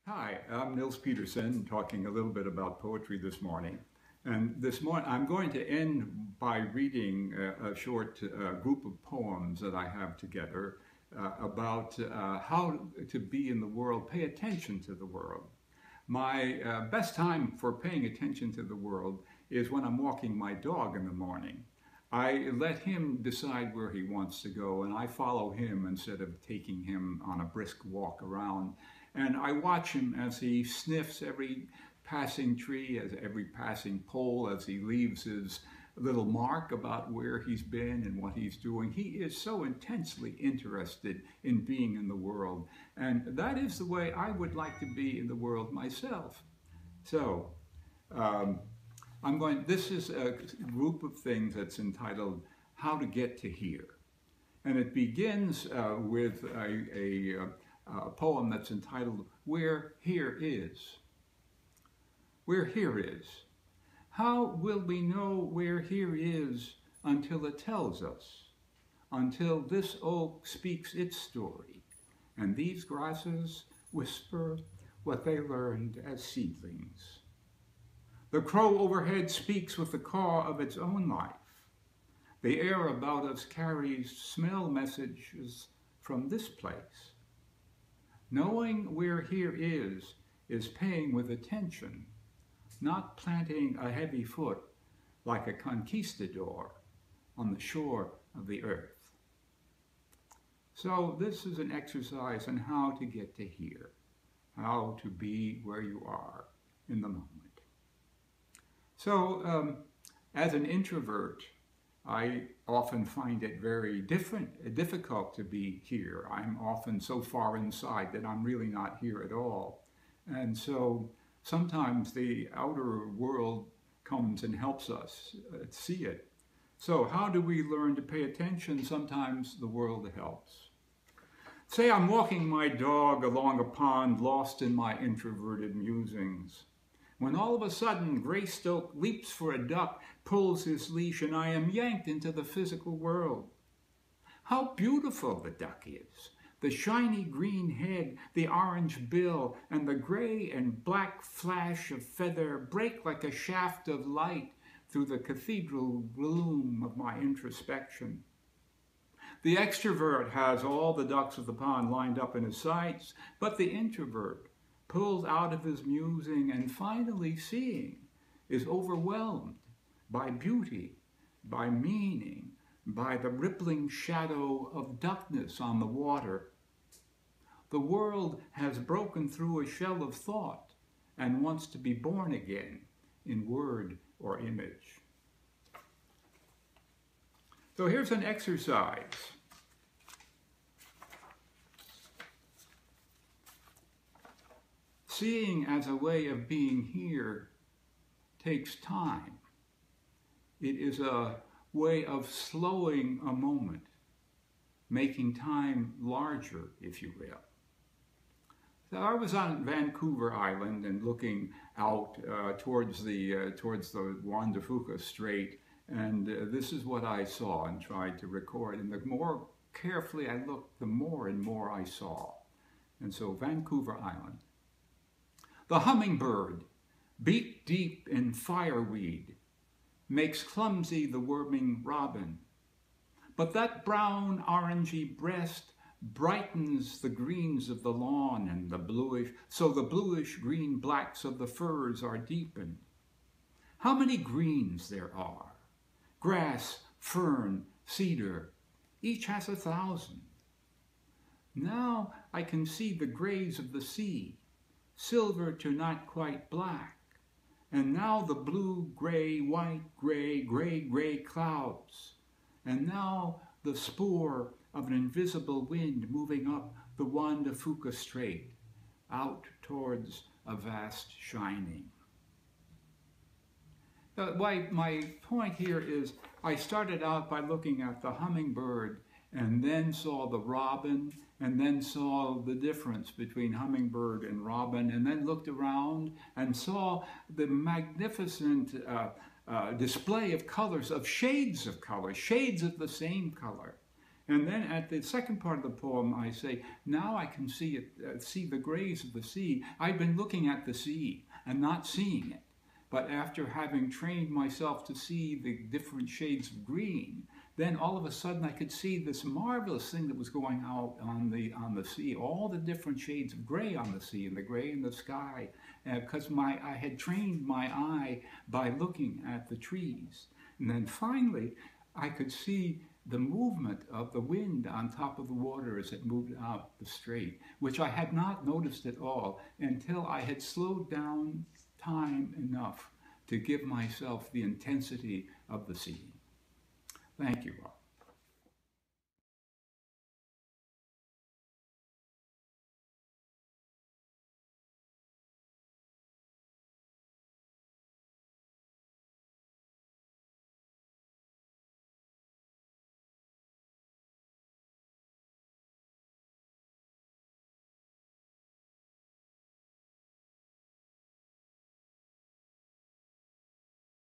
Hi, I'm Nils Peterson, talking a little bit about poetry this morning. And this morning, I'm going to end by reading a short group of poems that I have together about how to be in the world, pay attention to the world. My best time for paying attention to the world is when I'm walking my dog in the morning. I let him decide where he wants to go, and I follow him instead of taking him on a brisk walk around. And I watch him as he sniffs every passing tree, as every passing pole, as he leaves his little mark about where he's been and what he's doing. He is so intensely interested in being in the world. And that is the way I would like to be in the world myself. So, um, this is a group of things that's entitled How to Get to Here. And it begins with a poem that's entitled Where Here Is. Where here is. How will we know where here is until it tells us? Until this oak speaks its story, and these grasses whisper what they learned as seedlings. The crow overhead speaks with the caw of its own life. The air about us carries smell messages from this place. Knowing where here is paying with attention, not planting a heavy foot like a conquistador on the shore of the earth. So this is an exercise on how to get to here, how to be where you are in the moment. So as an introvert, I often find it very difficult to be here. I'm often so far inside that I'm really not here at all. And so sometimes the outer world comes and helps us see it. So how do we learn to pay attention? Sometimes the world helps. Say I'm walking my dog along a pond, lost in my introverted musings, when all of a sudden Greystoke leaps for a duck, pulls his leash, and I am yanked into the physical world. How beautiful the duck is! The shiny green head, the orange bill, and the gray and black flash of feather break like a shaft of light through the cathedral gloom of my introspection. The extrovert has all the ducks of the pond lined up in his sights, but the introvert, pulled out of his musing and finally seeing, is overwhelmed by beauty, by meaning, by the rippling shadow of duckness on the water. The world has broken through a shell of thought and wants to be born again in word or image. So here's an exercise. Seeing as a way of being here takes time. It is a way of slowing a moment, making time larger, if you will. So I was on Vancouver Island and looking out towards the Juan de Fuca Strait, and this is what I saw and tried to record. And the more carefully I looked, the more and more I saw. And so Vancouver Island. The hummingbird, beak deep in fireweed, makes clumsy the worming robin. But that brown orangey breast brightens the greens of the lawn and the bluish, so the bluish green blacks of the firs are deepened. How many greens there are! Grass, fern, cedar, each has 1,000. Now I can see the grays of the sea, silver to not quite black, and now the blue, gray, white, gray, gray, gray clouds, and now the spoor of an invisible wind moving up the Juan de Fuca Strait, out towards a vast shining. My point here is I started out by looking at the hummingbird and then saw the robin, and then saw the difference between hummingbird and robin, and then looked around and saw the magnificent display of colors, of shades of color, shades of the same color. And then at the second part of the poem, I say, now I can see it, see the grays of the sea. I've been looking at the sea and not seeing it. But after having trained myself to see the different shades of green, then all of a sudden I could see this marvelous thing that was going out on the sea, all the different shades of gray on the sea and the gray in the sky, because I had trained my eye by looking at the trees. And then finally, I could see the movement of the wind on top of the water as it moved out the strait, which I had not noticed at all until I had slowed down time enough to give myself the intensity of the scene. Thank you, Rob.